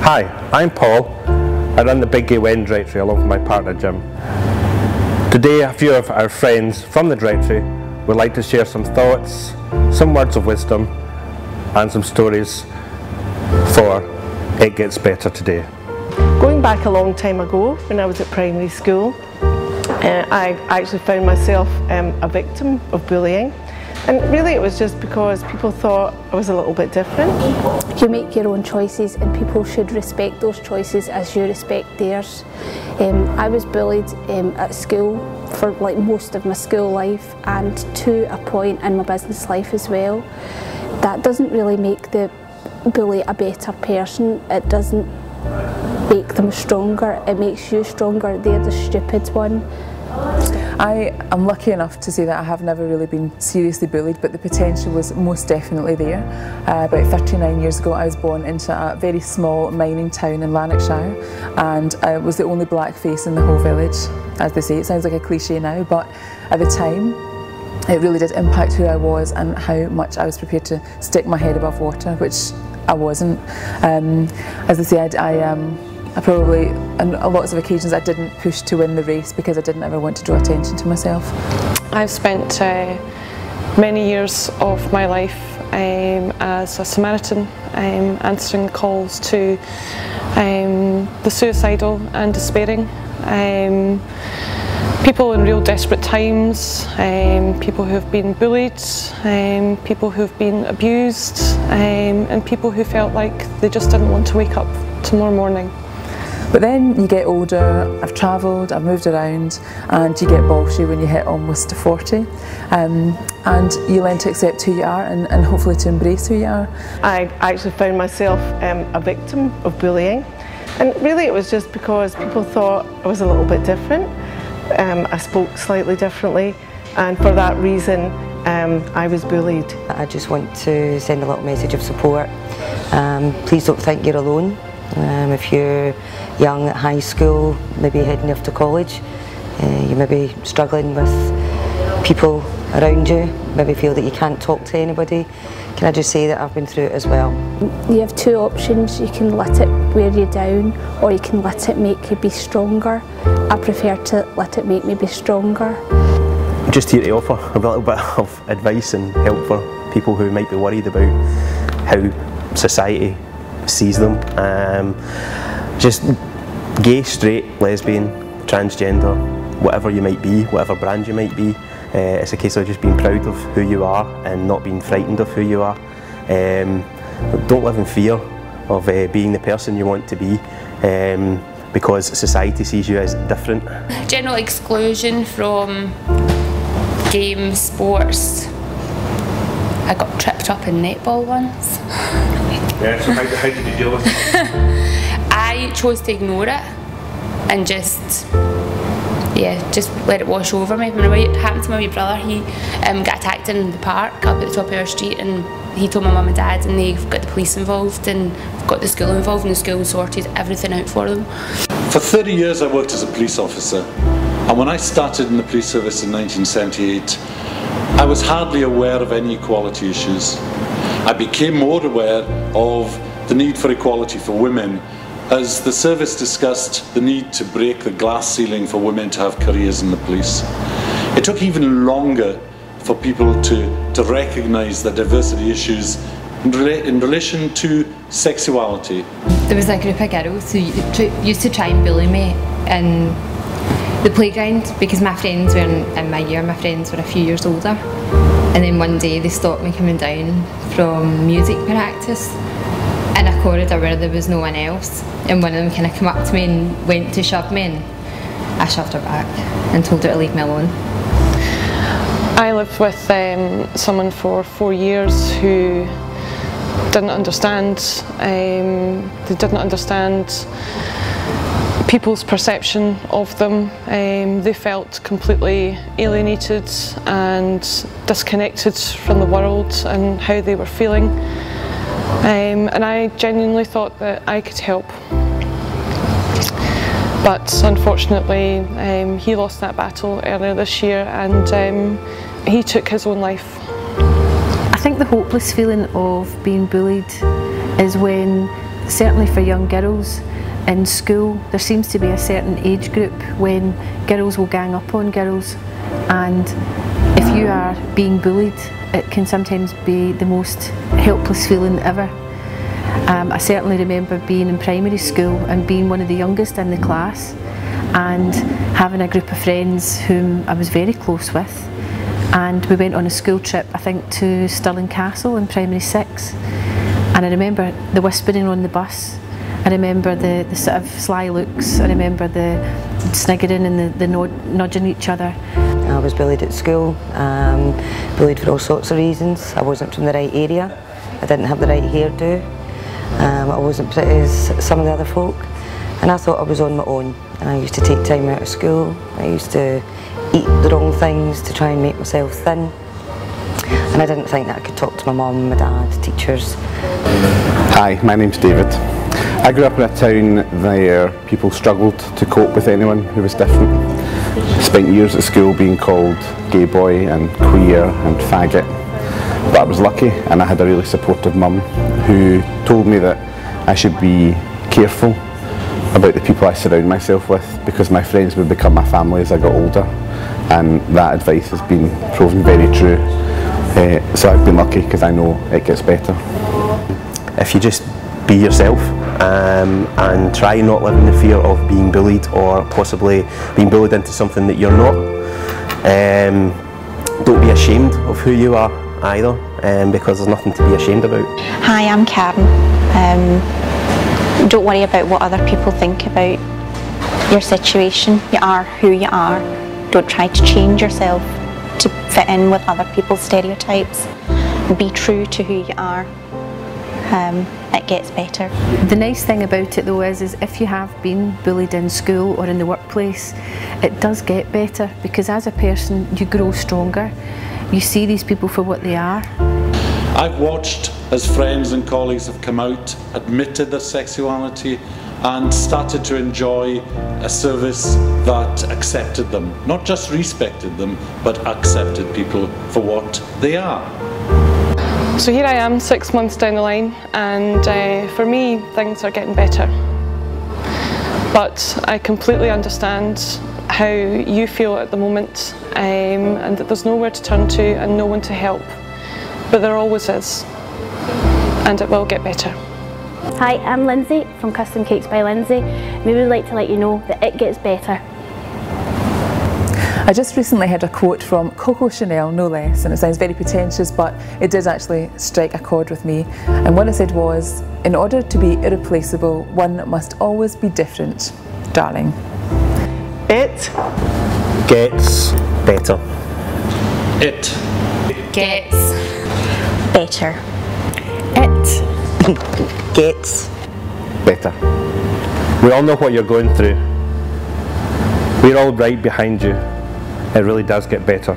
Hi, I'm Paul. I run the Big Gay Wedding Directory along with my partner Jim. Today a few of our friends from the directory would like to share some thoughts, some words of wisdom and some stories for It Gets Better Today. Going back a long time ago when I was at primary school, I actually found myself a victim of bullying. And really it was just because people thought I was a little bit different. You make your own choices and people should respect those choices as you respect theirs. I was bullied at school for like most of my school life and to a point in my business life as well. That doesn't really make the bully a better person. It doesn't make them stronger, it makes you stronger. They're the stupid one. I am lucky enough to say that I have never really been seriously bullied, but the potential was most definitely there. About 39 years ago I was born into a very small mining town in Lanarkshire, and I was the only black face in the whole village. As they say, it sounds like a cliche now, but at the time it really did impact who I was and how much I was prepared to stick my head above water, which I wasn't. As they say, I probably, on lots of occasions, I didn't push to win the race because I didn't ever want to draw attention to myself. I've spent many years of my life as a Samaritan, answering calls to the suicidal and despairing, people in real desperate times, people who have been bullied, people who have been abused, and people who felt like they just didn't want to wake up tomorrow morning. But then you get older, I've travelled, I've moved around, and you get bolshy when you hit almost to 40. And you learn to accept who you are and hopefully to embrace who you are. I actually found myself a victim of bullying, and really it was just because people thought I was a little bit different. I spoke slightly differently, and for that reason I was bullied. I just want to send a little message of support. Please don't think you're alone. If you're young at high school, maybe heading off to college, you may be struggling with people around you, maybe feel that you can't talk to anybody, can I just say that I've been through it as well. You have two options. You can let it wear you down, or you can let it make you be stronger. I prefer to let it make me be stronger. Just here to offer a little bit of advice and help for people who might be worried about how society sees them. Just gay, straight, lesbian, transgender, whatever you might be, whatever brand you might be, it's a case of just being proud of who you are and not being frightened of who you are. Don't live in fear of being the person you want to be, because society sees you as different. General exclusion from games, sports. I got tripped up in netball once. Yeah, so how did you deal with it? I chose to ignore it and just let it wash over me. When it happened to my wee brother, he got attacked in the park up at the top of our street, and he told my mum and dad, and they got the police involved and got the school involved, and the school sorted everything out for them. For 30 years I worked as a police officer, and when I started in the police service in 1978, I was hardly aware of any equality issues. I became more aware of the need for equality for women as the service discussed the need to break the glass ceiling for women to have careers in the police. It took even longer for people to recognise the diversity issues in relation to sexuality. There was a group of girls who used to try and bully me in the playground because my friends were in my year, my friends were a few years older. And then one day they stopped me coming down from music practice in a corridor where there was no one else, and one of them kind of came up to me and went to shove me, and I shoved her back and told her to leave me alone. I lived with someone for 4 years who didn't understand. They didn't understand people's perception of them. They felt completely alienated and disconnected from the world and how they were feeling. And I genuinely thought that I could help. But unfortunately, he lost that battle earlier this year, and he took his own life. I think the hopeless feeling of being bullied is when certainly for young girls in school, there seems to be a certain age group when girls will gang up on girls, and if you are being bullied, it can sometimes be the most helpless feeling ever. I certainly remember being in primary school and being one of the youngest in the class and having a group of friends whom I was very close with, and we went on a school trip, I think to Stirling Castle in primary 6, and I remember the whispering on the bus, I remember the sort of sly looks, I remember the sniggering and the nudging each other. I was bullied at school, bullied for all sorts of reasons. I wasn't from the right area, I didn't have the right hairdo, I wasn't pretty as some of the other folk, and I thought I was on my own. I used to take time out of school, I used to eat the wrong things to try and make myself thin, and I didn't think that I could talk to my mum, my dad, teachers. Hi, my name's David. I grew up in a town where people struggled to cope with anyone who was different. I spent years at school being called gay boy and queer and faggot, but I was lucky and I had a really supportive mum who told me that I should be careful about the people I surround myself with, because my friends would become my family as I got older, and that advice has been proven very true. So I've been lucky because I know it gets better. If you just be yourself and try not live in the fear of being bullied or possibly being bullied into something that you're not. Don't be ashamed of who you are either, because there's nothing to be ashamed about. Hi, I'm Karen. Don't worry about what other people think about your situation. You are who you are. Don't try to change yourself to fit in with other people's stereotypes. Be true to who you are. It gets better. The nice thing about it though is if you have been bullied in school or in the workplace, it does get better, because as a person you grow stronger. You see these people for what they are. I've watched as friends and colleagues have come out, admitted their sexuality and started to enjoy a service that accepted them, not just respected them, but accepted people for what they are. So here I am 6 months down the line, and for me things are getting better. But I completely understand how you feel at the moment, and that there's nowhere to turn to and no one to help. But there always is, and it will get better. Hi, I'm Lindsay from Custom Cakes by Lindsay. We would like to let you know that it gets better. I just recently heard a quote from Coco Chanel, no less, and it sounds very pretentious, but it did actually strike a chord with me. And what it said was, in order to be irreplaceable, one must always be different, darling. It gets better. It gets better. It gets better. We all know what you're going through. We're all right behind you. It really does get better.